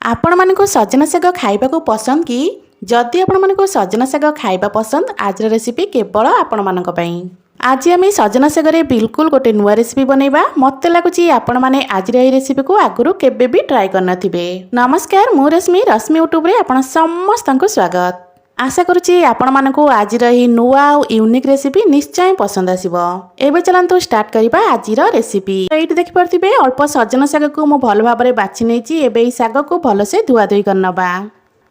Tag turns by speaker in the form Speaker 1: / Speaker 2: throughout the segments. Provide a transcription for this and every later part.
Speaker 1: आपण मानक सजना साग खाइबा पसंद कि जदि आपण मानक सजना साग खाइबा पसंद आज रेसिपी केवल आपण मानक पई। आज आम सजना सागर बिल्कुल गोटे नुआ रेसिपी बनैबा। मत लगुच आपण मैंने आज रेसिपी को आगु केबे भी ट्राई करनथिबे। नमस्कार, मु रश्मि यूट्यूब रे आपण समस्त को स्वागत। आशा करुच्ची आपण मानक आज नुआ और यूनिक रेसिपी निश्चय पसंद आसीबो। एबे चलंतु स्टार्ट करबा आज रेसिपी। ये देखि परथिबे अल्प सजना साग को मु भल भाबरे बाछि नेछि। एबे ई साग को भल से धुआ धुई करनबा।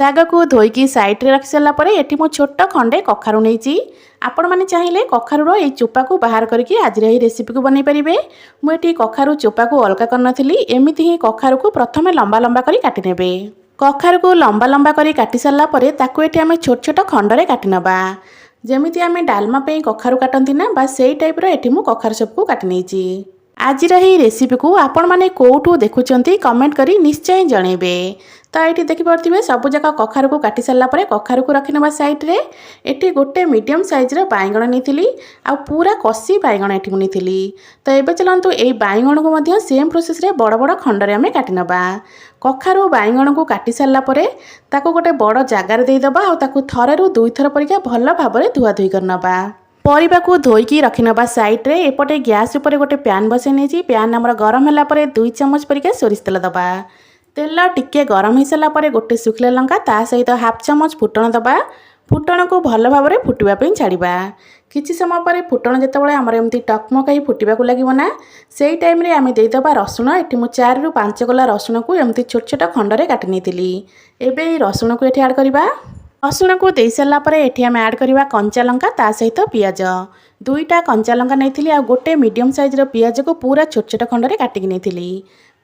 Speaker 1: साग को धोईकी साइड रे रखि सला परे एठी मु छोट खंडे कखारु नेछि। आपण माने चाहिले कखारुर ए चोपा को बाहर करके आज रेसिपी को बनै परिबे। मु एठी कखारु चोपा को अलगा करनथिली। एमिति ही कखारु को प्रथमे लंबा लंबा करी काटि नेबे। कखारु को लंबा लंबा करी काटि सारा परे ताकू एठी आमे छोट छोट खंडरे काटि नबा। जेमिति आमे डालमा पे कखारु काटंती ना बा सेई टाइप रो एठी मु कखारु सब को काटि नेछि। आज रेसिपी को आपण माने कोठू देखुचंती कमेंट करी निश्चय जणेबे। तो ये देखि परथिबे सबु जका कखारु को काटि सारा परे कखारु को रखि नबा साइड रे। एठी गोटे मीडियम साइज रो बाइगण नेथिली आ पूरा कसी बाइगण एठी नेथिली। तो एबे चलंतु एई बाइगण को मध्य सेम प्रोसेस रे बड़ बड़ खंडरे आमे काटि नबा। कखारु बाइगण को काटि सारा परे ताको गोटे बड़ जगार दे दबा आ ताको थरेरु दुई थर परिका भल भाबरे धुआ धुई करनबा। परिबा को धोईकी रखि नबा साइड रे। एपटे गैस ऊपर गोटे पैन बसै नेछि। पैन हमर गरम होला परे 2 चम्मच परिका सोरिष तेल दबा। तेल टिके गरम हो सारा परे गोटे सुखिला लंका ता सहित हाफ चम्मच फुटण दबा। फुटण को भल भाव में फुटवा छाड़िबा। किछि समय पर फुटण जेतेबेले हमर एमती टकमकाई फुटिबा को लागिबो ना सेई टाइम रे आमे देई दबा रसुण। एठी मु 4 रु 5 गला रसुण को एमती छोट छोट खंडरे काटि नेथिली। एबे रसुण को एठी ऐड करबा। रसुण को दे सारा परे एठी आमे ऐड करबा कंचा लंका ता सहित पियाज। 2टा कंचा लंका नेथिली आ गोटे मीडियम साइज रो पियाज को पूरा छोट छोट खंडरे काटि नेथिली।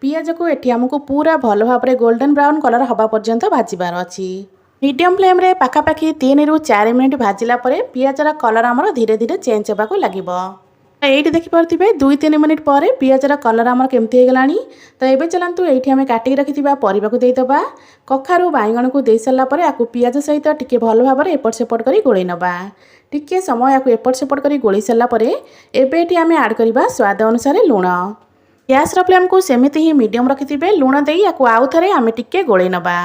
Speaker 1: पियाज को एठी हमको पूरा भल भाव में गोल्डन ब्राउन कलर हवा पर्यंत भाजबार अछि। मीडियम फ्लेम रे पाखापाखि 3 रु 4 मिनिट भाजिला परे पियाजर कलर हमर धीरे धीरे चेंज होगा को लागिबो। एठी देखि परथिबे 2-3 मिनिट पर पियाजर कलर हमर केमती हे गलानी। तो एबे चलंतु एठी हमें काटी रखिथिबा परिबा को देई दबा। कखारु बाइगण को देई सारा परे आकु पियाज सहित टिके भल भाव में एपट सेपट करी गोळै नबा। टिके समय आकु एपट सेपट करी गोळै सारा परे एबे एठी हमें ऐड करबा स्वाद अनुसार लूण। गैस फ्लेम को सेमिति ही मीडियम रखिथिबे। लूण देई आकु आउ थरे आमे टिके गोळै नबा।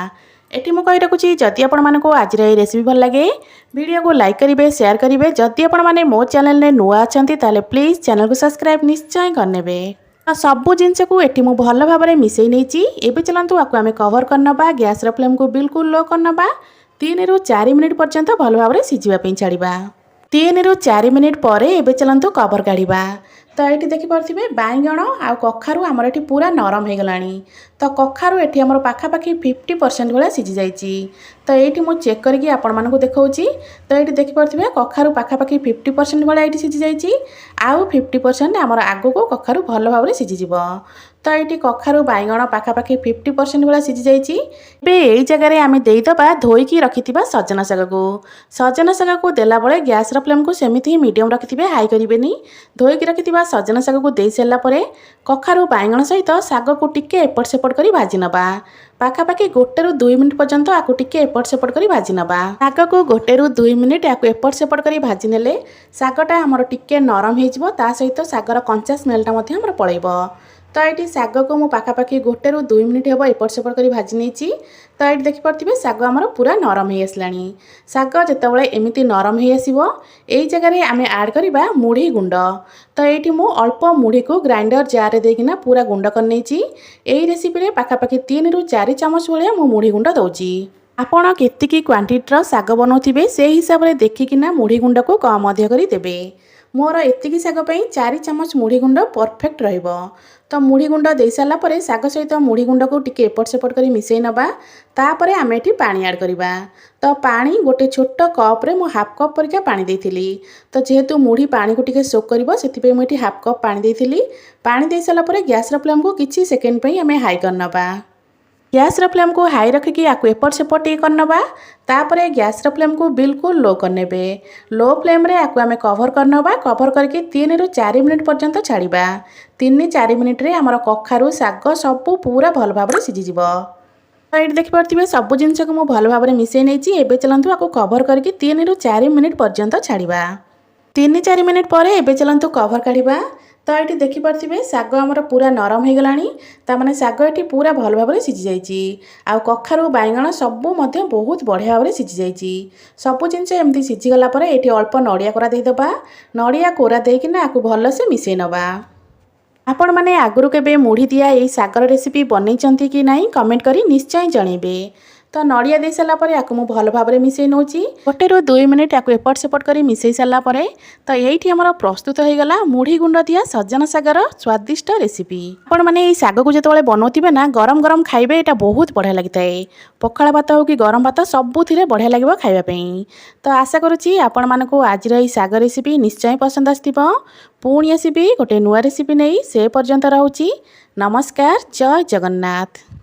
Speaker 1: एठी मु कहि रखुची जदि आपण मानको आज रेसिपी भल लगे वीडियो को लाइक करिवे, शेयर करिवे। जदि आपण माने मो चैनल ने नुआ अछंती ताले प्लीज चैनल को सब्सक्राइब निश्चय करनेबे। सबु जिनस को एठी मु भल भाव में मिसई नेची। एबे चलंतु आकु आमे कवर करनबा। गैस फ्लेम को बिल्कुल लो करनबा। 3 रु 4 मिनिट पर्यंत भल भाव में सिझिबा पई छाड़िबा। 3 रु 4 मिनिट पर एबे चलंतु कवर काढिबा। तो ये देखि परथिबे बाइगण आ कखारु हमर एठी पूरा नरम हे गलानी। तो कखारु एठी हमर पाखापाखि 50% भला सिझि जाइछि। तो एठी मु चेक करके आपण मानको देखौछि। तो ये देखि परथिबे कखारु पाखापाखि 50% भला एठी सिझि जाइछि। आउ 50% हमर आगो को कखारु भल भाव में सिझि जिवो। तो ये कखारु बाइगण पाखापाखि 50% भला सिझि जाइछि। बे एई जगह रे आमे देई दबा धोईकी रखिथिबा सजना साग को। सजना साग को देला बळे गैस रा फ्लेम को सेमिति ही मीडियम रखिथिबे, हाई करिवेनी। धोईकी रखिथिबा सजना साग को देई सारा परे कखारु बाइगण सहित साग को टिके एपट सेपट करी भाजी नबा। पाखापाखि 1 रु 2 मिनिट पर्यंत आकु टिके एपट सेपट करी भाजी नबा। साग को 1 रु 2 मिनिट आकु एपट सेपट करी भाजी नेले सागटा हमर टिके नरम हे जिवो। ता सहित सागर कंचा स्मेलटा मध्ये हमर पळैबो। तो ये साग को मु पाखापाखि 1 रु 2 मिनिट हे एपट सेपट करी भाजी नेछि। तो ये देखि परथिबे साग हमर पूरा नरम हे आसलानी। साग जेतेबेले एमिति नरम हे आसीबो एई जगह रे आमे ऐड करबा मुढ़ी गुंड। तो ये मु अल्प मुढ़ी को ग्राइंडर जार रे देकिना पूरा गुंड कर नेछि। एई रेसिपी रे पाखापाखि 3 रु 4 चम्मच भलिया मु मुढ़ी गुंड दउछि। आपण केतिकी क्वांटिटी रो साग बनौथिबे से हिसाब रे देखिकिना मुढ़ी गुंड को कम अधिक करी देबे। मोर एतिकी साग पई 4 चम्मच मुढ़ी गुंड परफेक्ट रहइबो। तो मुढ़ी गुंड दे सारा परे साग सहित मुढ़ी गुंड को टिके एपट सेपट करी मिसई नबा। तापरे आमे एठी पानी ऐड करबा। तो पानी गोटे छोट कप रे मु हाफ कप परिका पानी देइथिली। तो जेहेतु मुढ़ी पानी को टिके सोक करबो सेति पे मु एठी हाफ कप पानी देइथिली। पानी दे सारा परे गैस रा फ्लेम को किछि सेकेंड पई आमे हाई करनबा। गैस रा फ्लेम को हाई रखिकी आकु एपट सेपट टी करनबा। तापरे गैस रा फ्लेम को बिल्कुल लो करनेबे। लो फ्लेम रे आकु आमे कवर करनबा। कवर करके 3 रु 4 मिनिट पर्यंत छाड़िबा। 3-4 मिनिट रे हमर कखारु साग सब पूरा भल भाव में सिझि जिवो। तो ये देखि परथिबे सब जिनस को मु भल भाव में मिसई नेछि। एबे चलंतु आकु कवर करके 3 रु 4 मिनिट पर्यंत छाड़िबा। 3-4 मिनिट पर एबे चलंतु कवर काढिबा। तो ये देखिपे शाग आमर पूरा नरम हो गलानी ताने शाग ये पूरा भल भाव में सीझी जाइए आउ कखारु बैगण सबू बहुत बढ़िया भाव में सीझी जाइए सबू जिनस एमती सीझीगला ये अल्प नड़िया कोरा देदेबा नड़िया कोरा देकिना आपको भलसे मिसई नवा। आपण मैंने आगुरी केबे मुढ़ी दिया यही सागर रेसिपी बनई कि नहीं कमेंट करी निश्चय जनइबे। तो नड़िया दे सारापर या भल भाव में मिसई नौची 1 ରୁ 2 मिनिट या एपट सेपट कर मिसई सारापर तो ये आमर प्रस्तुत हो गला मुढ़ी गुंड दिया सजना सागर स्वादिष्ट रेसिपी। आपण मैंने ये साग को जो बनाऊे ना गरम गरम खाइबे यहाँ बहुत बढ़िया लगी है पखाड़ भात हो कि गरम भात सबुथिरे बढ़िया लगे खाइबापी। तो आशा करुँची आपण मानक आज साग रेसिपी निश्चय पसंद आसथिबो। पुणी आसबि गोटे नुआ रेसिपी नहीं से पर्यंत रहूची। नमस्कार, जय जगन्नाथ।